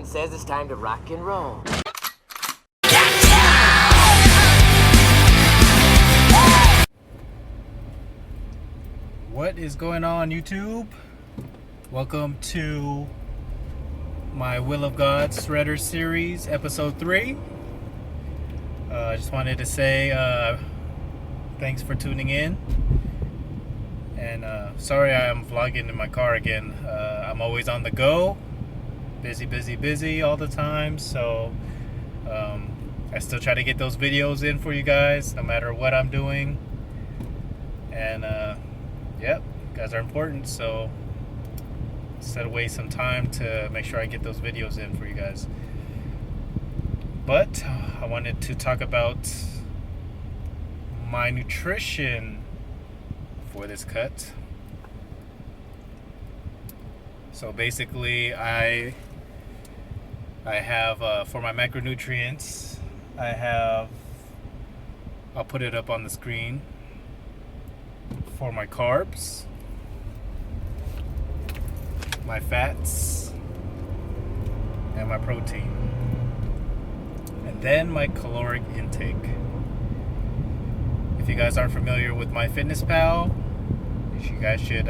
and says it's time to rock and roll. What is going on, YouTube? Welcome to my Will of God Shredder series, episode 3. I just wanted to say thanks for tuning in. And sorry I'm vlogging in my car again. I'm always on the go. Busy all the time. So I still try to get those videos in for you guys, no matter what I'm doing. And yep, you guys are important. So set away some time to make sure I get those videos in for you guys. But I wanted to talk about my nutrition for this cut. So basically I have for my macronutrients, I'll put it up on the screen. For my carbs, my fats, and my protein, and then my caloric intake. If you guys aren't familiar with MyFitnessPal, you guys should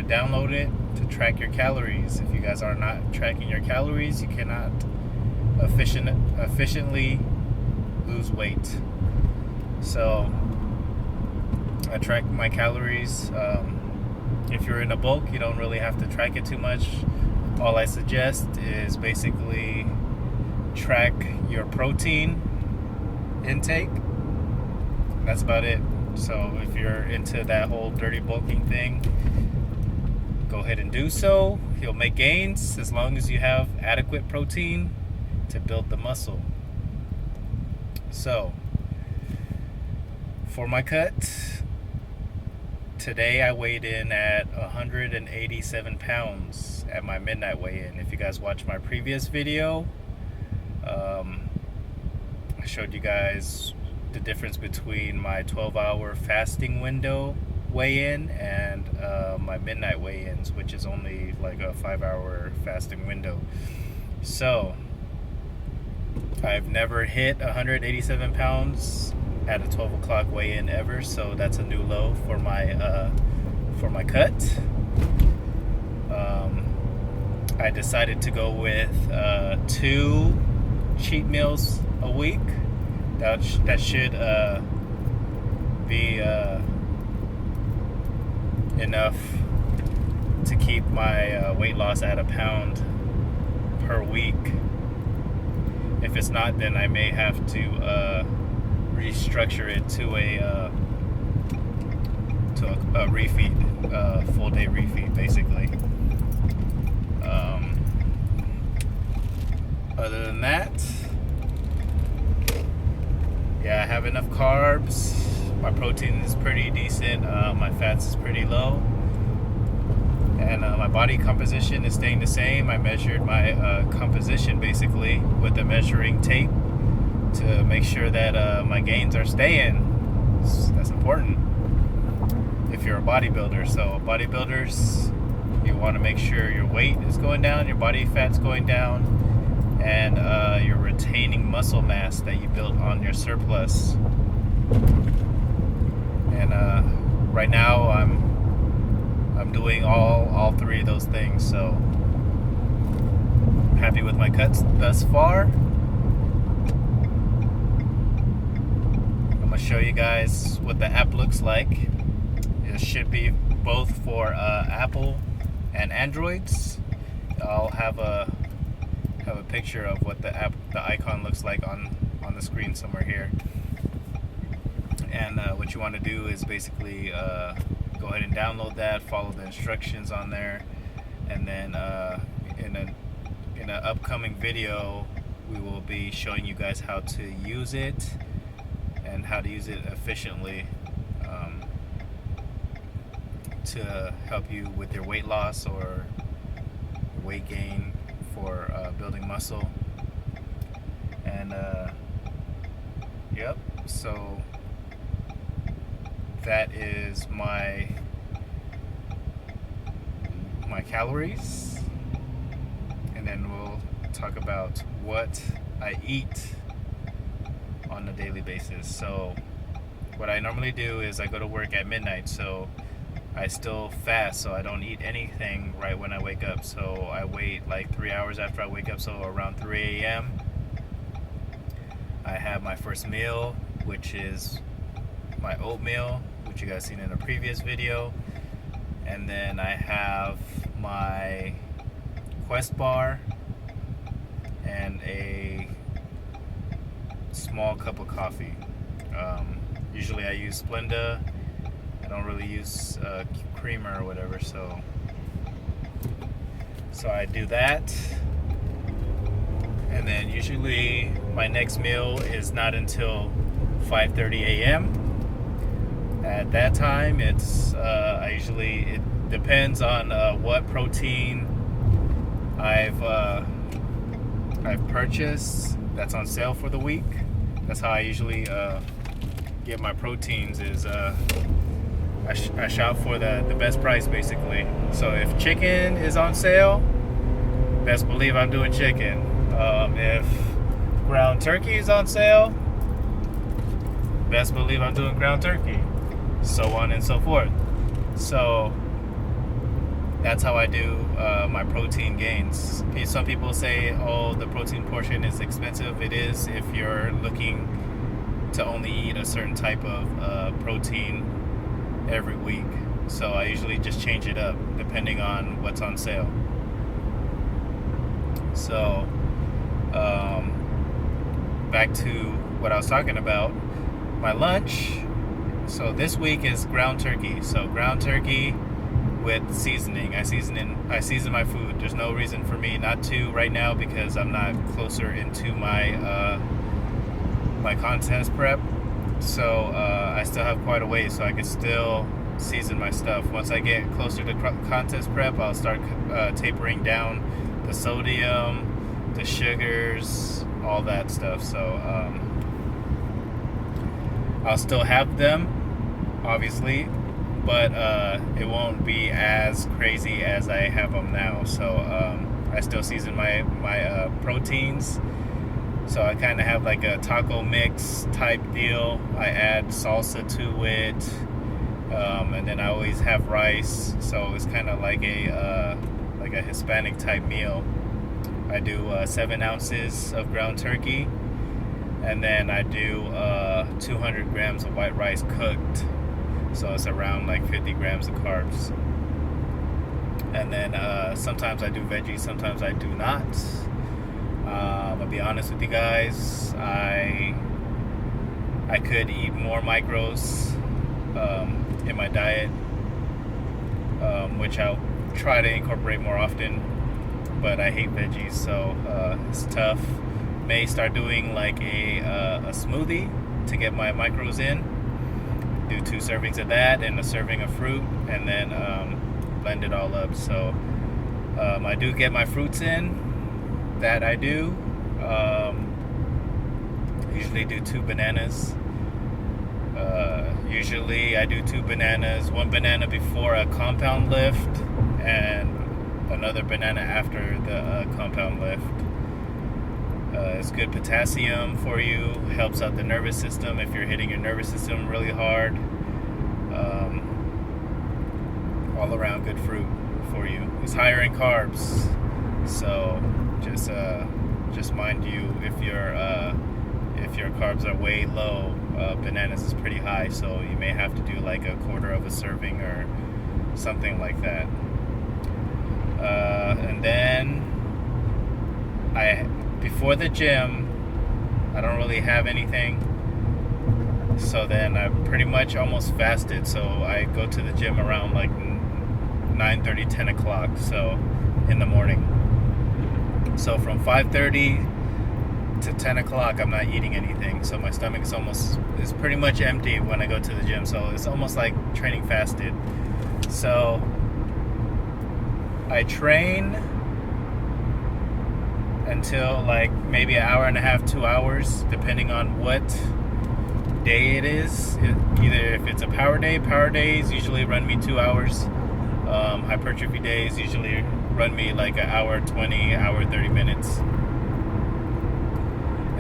download it to track your calories. If you guys are not tracking your calories, you cannot efficiently lose weight. So I track my calories. If you're in a bulk, you don't really have to track it too much. All I suggest is basically track your protein intake. That's about it. So if you're into that whole dirty bulking thing, go ahead and do so. You'll make gains as long as you have adequate protein to build the muscle. So for my cut, today I weighed in at 187 pounds at my midnight weigh-in. If you guys watched my previous video, I showed you guys the difference between my 12-hour fasting window weigh-in and my midnight weigh-ins, which is only like a 5-hour fasting window. So I've never hit 187 pounds at a 12 o'clock weigh-in ever, so that's a new low for my cut. I decided to go with 2 cheat meals a week. That should be enough to keep my weight loss at a pound per week. If it's not, then I may have to restructure it to a refeed, full day refeed, basically. Other than that, yeah, I have enough carbs. My protein is pretty decent. My fats is pretty low, and my body composition is staying the same. I measured my composition basically with a measuring tape to make sure that my gains are staying. That's important if you're a bodybuilder. So bodybuilders, you want to make sure your weight is going down, your body fat's going down, and you're retaining muscle mass that you built on your surplus. And right now I'm doing all 3 of those things. So I'm happy with my cuts thus far. I'm gonna show you guys what the app looks like. It should be both for Apple and Androids. I'll have a picture of what the icon looks like on the screen somewhere here. And what you want to do is basically go ahead and download that, follow the instructions on there, and then in an upcoming video we will be showing you guys how to use it and how to use it efficiently to help you with your weight loss or weight gain for building muscle. And yep, so that is my calories, and then we'll to talk about what I eat on a daily basis. So what I normally do is I go to work at midnight, so I still fast, so I don't eat anything right when I wake up. So I wait like 3 hours after I wake up, so around 3 a.m. I have my first meal, which is my oatmeal, which you guys seen in a previous video. And then I have my Quest bar and a small cup of coffee. Usually I use Splenda. I don't really use creamer or whatever, so I do that. And then usually my next meal is not until 5:30 a.m. At that time, it depends on what protein I've purchased that's on sale for the week. That's how I usually get my proteins. Is I shop for the best price, basically. So if chicken is on sale, best believe I'm doing chicken. If ground turkey is on sale, best believe I'm doing ground turkey. So on and so forth. So that's how I do my protein gains. Some people say, oh, the protein portion is expensive. It is if you're looking to only eat a certain type of protein every week. So I usually just change it up depending on what's on sale. So back to what I was talking about, my lunch. So this week is ground turkey. So ground turkey with seasoning. I season my food. There's no reason for me not to right now because I'm not closer into my my contest prep. So I still have quite a ways, so I can still season my stuff. Once I get closer to contest prep, I'll start tapering down the sodium, the sugars, all that stuff. So I'll still have them, obviously, but it won't be as crazy as I have them now. So I still season my proteins. So I kind of have like a taco mix type deal. I add salsa to it, and then I always have rice. So it's kind of like a Hispanic type meal. I do 7 ounces of ground turkey, and then I do 200 grams of white rice cooked. So it's around like 50 grams of carbs. And then sometimes I do veggies, sometimes I do not. I'll be honest with you guys, I could eat more micros in my diet, which I'll try to incorporate more often, but I hate veggies, so it's tough. May start doing like a smoothie to get my micros in. Do 2 servings of that and a serving of fruit, and then blend it all up. So I do get my fruits in. That I do. Usually do 2 bananas. Usually I do 2 bananas. 1 banana before a compound lift, and another banana after the compound lift. It's good potassium for you. Helps out the nervous system if you're hitting your nervous system really hard. All around good fruit for you. It's higher in carbs, so just mind you, if your carbs are way low, bananas is pretty high, so you may have to do like a quarter of a serving or something like that. And then before the gym, I don't really have anything, so then I pretty much almost fasted. So I go to the gym around like 9:30, 10 o'clock, so in the morning. So from 5:30 to 10 o'clock, I'm not eating anything. So my stomach is pretty much empty when I go to the gym. So it's almost like training fasted. So I train until like maybe an hour and a half, 2 hours, depending on what day it is. Either if it's a power days usually run me 2 hours. Hypertrophy days usually run me like an hour 20, hour 30 minutes.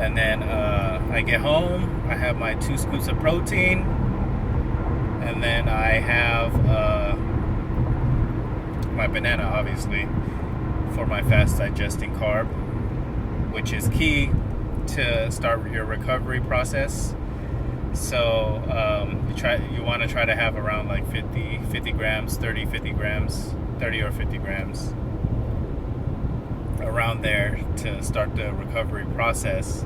And then I get home, I have my 2 scoops of protein, and then I have my banana, obviously, for my fast digesting carb, which is key to start your recovery process. So you want to try to have around like 50 grams, 30 or 50 grams around there to start the recovery process.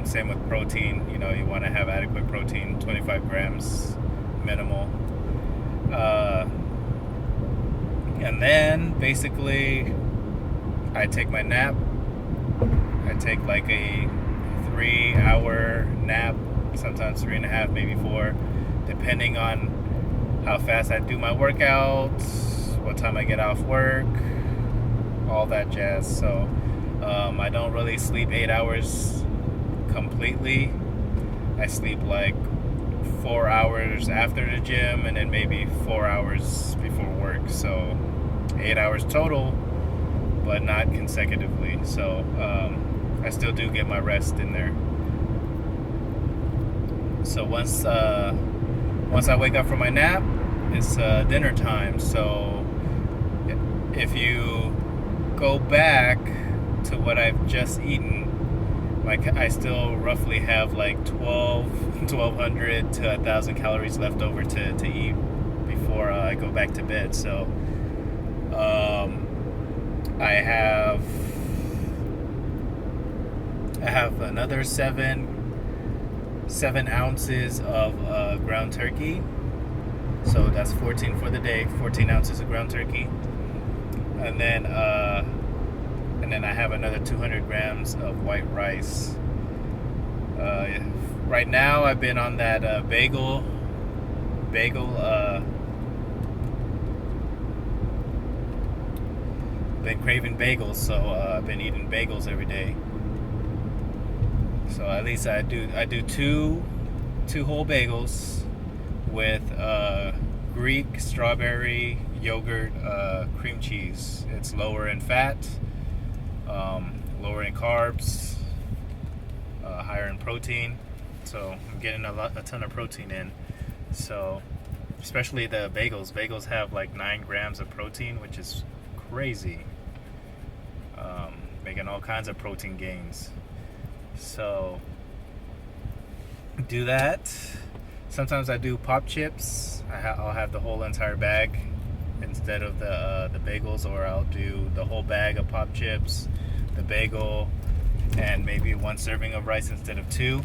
Same with protein, you want to have adequate protein, 25 grams minimal. And then basically I take my nap. I take like a 3-hour nap, sometimes 3.5, maybe 4, depending on how fast I do my workouts, what time I get off work, all that jazz. So I don't really sleep 8 hours completely. I sleep like 4 hours after the gym and then maybe 4 hours before work. So 8 hours total, but not consecutively. So I still do get my rest in there. So once I wake up from my nap, it's dinner time. So if you go back to what I've just eaten, I still roughly have like 1,200 to 1,000 calories left over to eat before I go back to bed. So I have another 7 ounces of ground turkey. So that's 14 for the day, 14 ounces of ground turkey. And then I have another 200 grams of white rice. Right now I've been on that bagel been craving bagels, so I've been eating bagels every day. So at least I do two whole bagels with Greek strawberry yogurt cream cheese. It's lower in fat, lower in carbs, higher in protein. So I'm getting a ton of protein in. So especially the bagels. Bagels have like 9 grams of protein, which is crazy. Making all kinds of protein gains. So do that. Sometimes I do pop chips. I'll have the whole entire bag instead of the bagels, or I'll do the whole bag of pop chips, the bagel, and maybe 1 serving of rice instead of 2.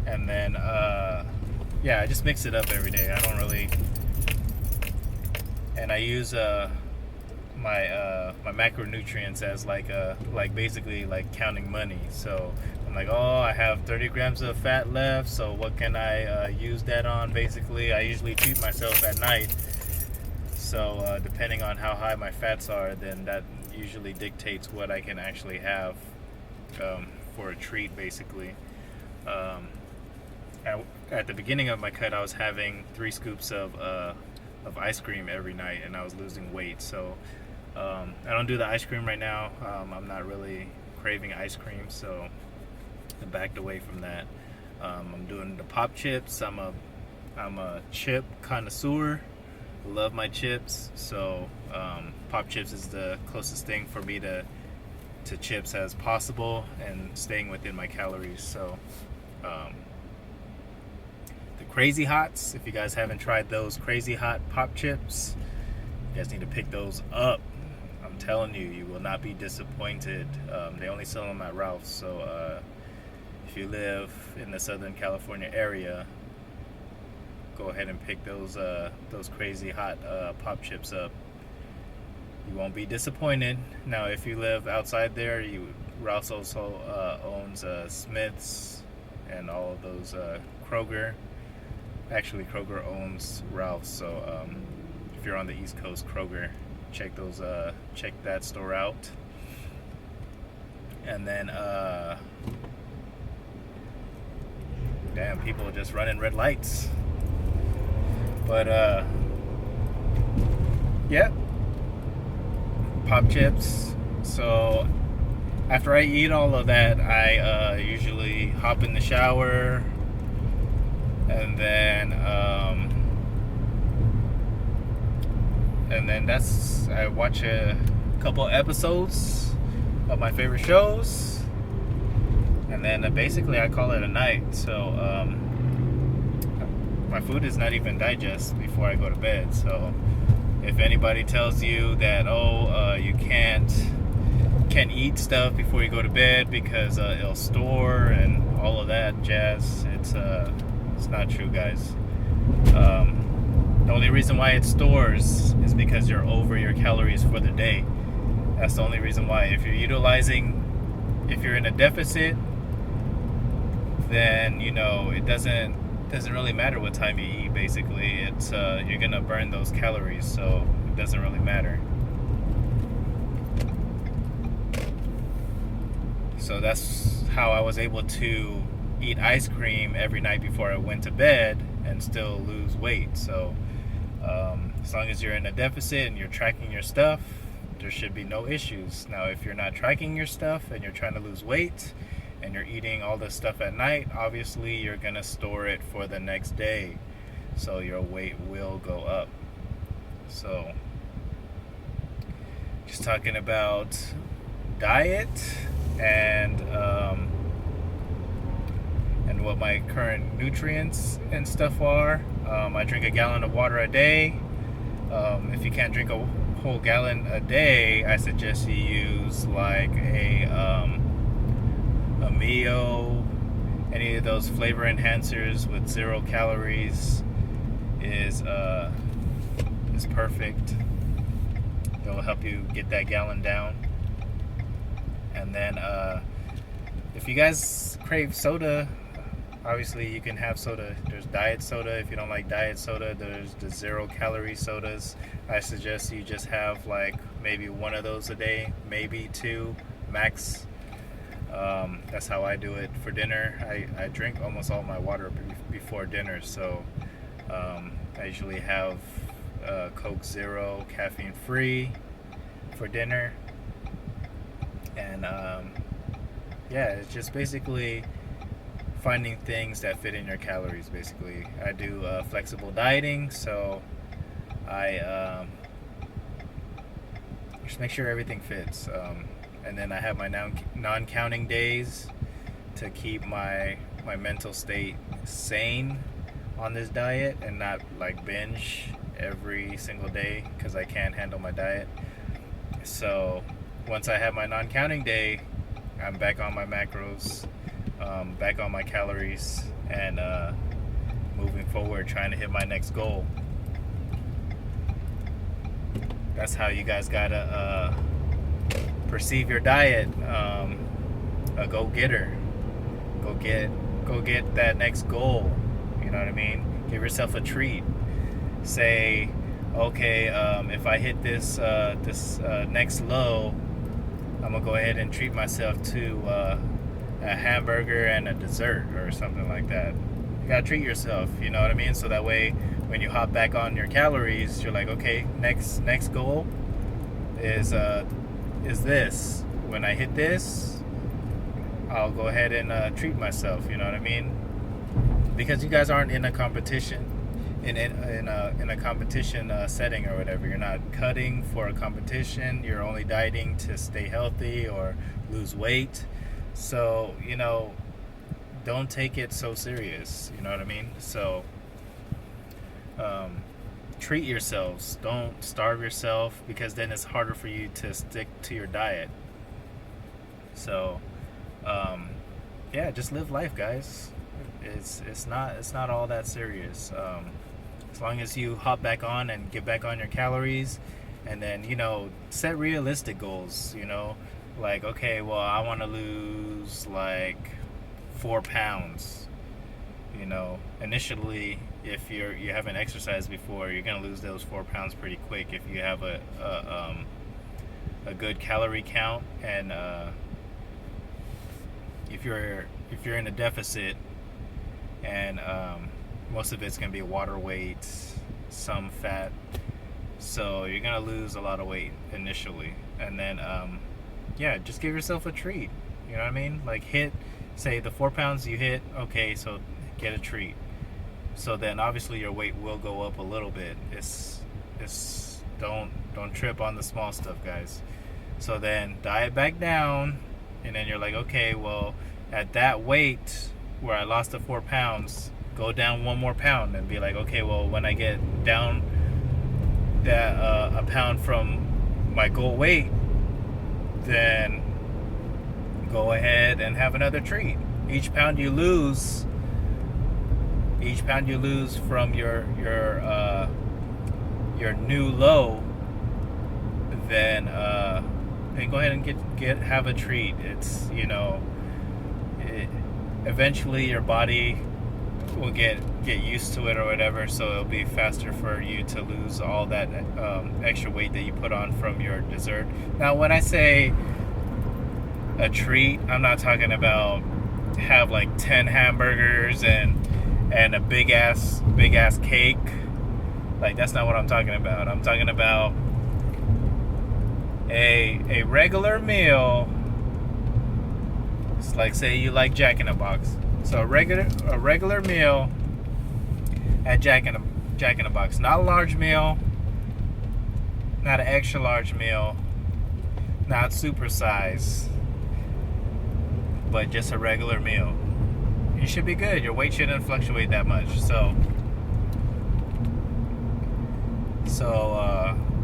And then I just mix it up every day. I don't really, and I use my macronutrients as like basically like counting money. So I'm like, I have 30 grams of fat left, so what can I use that on? Basically, I usually treat myself at night. So depending on how high my fats are, then that usually dictates what I can actually have for a treat, basically. At the beginning of my cut, I was having 3 scoops of ice cream every night, and I was losing weight. So I don't do the ice cream right now. I'm not really craving ice cream, so I backed away from that. I'm doing the pop chips. I'm a chip connoisseur. Love my chips. So pop chips is the closest thing for me to chips as possible, and staying within my calories. So the Crazy Hots, if you guys haven't tried those Crazy Hot pop chips, you guys need to pick those up. I'm telling you, you will not be disappointed. They only sell them at Ralph's. So if you live in the Southern California area, go ahead and pick those Crazy Hot pop chips up. You won't be disappointed. Now, if you live outside there, Ralph's also owns Smith's and all of those, Kroger. Actually, Kroger owns Ralph's. So if you're on the East Coast, Kroger, check that store out. And then damn, people are just running red lights. But yeah, pop chips. So after I eat all of that, I usually hop in the shower, and then I watch a couple episodes of my favorite shows, and then basically I call it a night. So my food is not even digest before I go to bed. So if anybody tells you that you can't eat stuff before you go to bed because it'll store and all of that jazz, it's not true, guys. The only reason why it stores is because you're over your calories for the day. That's the only reason why. If you're in a deficit, then it doesn't really matter what time you eat. Basically, it's you're gonna burn those calories, so it doesn't really matter. So that's how I was able to eat ice cream every night before I went to bed and still lose weight. So as long as you're in a deficit and you're tracking your stuff, there should be no issues. Now, if you're not tracking your stuff and you're trying to lose weight and you're eating all this stuff at night, obviously you're gonna store it for the next day, so your weight will go up. So just talking about diet and what my current nutrients and stuff are. I drink a gallon of water a day. If you can't drink a whole gallon a day, I suggest you use like a Mio, any of those flavor enhancers with 0 calories is perfect. It'll help you get that gallon down. And then if you guys crave soda, obviously you can have soda. There's diet soda. If you don't like diet soda, there's the 0 calorie sodas. I suggest you just have like maybe 1 of those a day, maybe 2 max. That's how I do it for dinner. I drink almost all my water before dinner, so I usually have Coke Zero caffeine free for dinner. And it's just basically finding things that fit in your calories. Basically, I do flexible dieting, so I just make sure everything fits. And then I have my non-counting days to keep my mental state sane on this diet and not like binge every single day, because I can't handle my diet. So once I have my non-counting day, I'm back on my macros, back on my calories, and moving forward, trying to hit my next goal. That's how you guys gotta perceive your diet. A go-getter. Go get that next goal. You know what I mean? Give yourself a treat. Say, okay, if I hit this next low, I'm gonna go ahead and treat myself to a hamburger and a dessert or something like that. You gotta treat yourself, you know what I mean? So that way, when you hop back on your calories, you're like, okay, next goal is this. When I hit this, I'll go ahead and treat myself. You know what I mean? Because you guys aren't in a competition, in a competition setting or whatever. You're not cutting for a competition. You're only dieting to stay healthy or lose weight. So don't take it so serious. You know what I mean? So treat yourselves. Don't starve yourself, because then it's harder for you to stick to your diet. So just live life, guys. It's not all that serious. As long as you hop back on and get back on your calories, and then set realistic goals. Like, okay, well, I want to lose like 4 pounds. Initially, if you haven't exercised before, you're gonna lose those 4 pounds pretty quick if you have a good calorie count, and if you're in a deficit, and most of it's gonna be water weight, some fat, so you're gonna lose a lot of weight initially, and then yeah, just give yourself a treat. You know what I mean? Like say the 4 pounds you hit, okay, so get a treat. So then obviously your weight will go up a little bit. It's don't trip on the small stuff, guys. So then diet back down, and then you're like, okay, well, at that weight where I lost the 4 pounds, go down 1 more pound and be like, okay, well, when I get down that a pound from my goal weight, then go ahead and have another treat. Each pound you lose from your new low, then go ahead and have a treat. It's, eventually your body will get used to it or whatever, so it'll be faster for you to lose all that extra weight that you put on from your dessert. Now, when I say a treat, I'm not talking about have like 10 hamburgers and a big ass cake. Like, that's not what I'm talking about. I'm talking about a regular meal. It's like, say you like Jack in the Box. So a regular meal at Jack in the Box. Not a large meal, not an extra large meal, not super size, but just a regular meal. You should be good. Your weight shouldn't fluctuate that much. So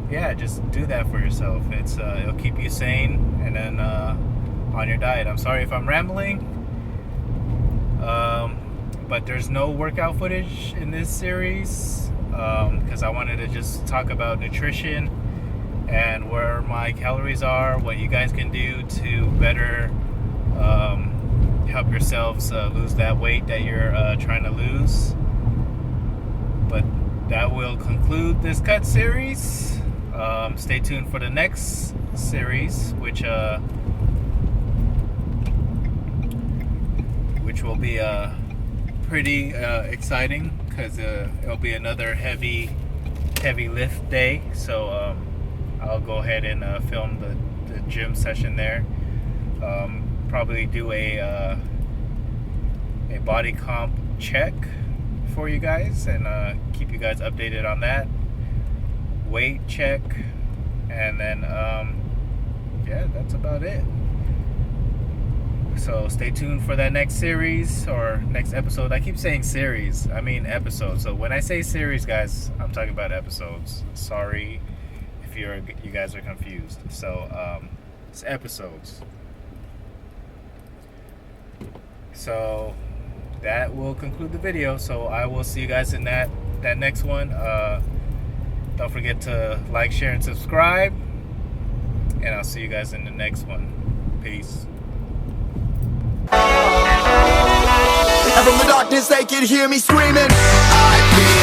yeah, just do that for yourself. It'll keep you sane, and then on your diet. I'm sorry if I'm rambling, but there's no workout footage in this series because I wanted to just talk about nutrition and where my calories are, what you guys can do to better help yourselves lose that weight that you're trying to lose. But that will conclude this cut series. Stay tuned for the next series, which will be pretty exciting because it'll be another heavy lift day. So I'll go ahead and film the gym session there. Probably do a body comp check for you guys and keep you guys updated on that. Weight check, and then yeah, that's about it. So stay tuned for that next series or next episode. I keep saying series, I mean episodes. So when I say series, guys, I'm talking about episodes. Sorry if you guys are confused. So it's episodes. So that will conclude the video. So I will see you guys in that next one. Don't forget to like, share, and subscribe. And I'll see you guys in the next one. Peace. And from the darkness they could hear me screaming, I feel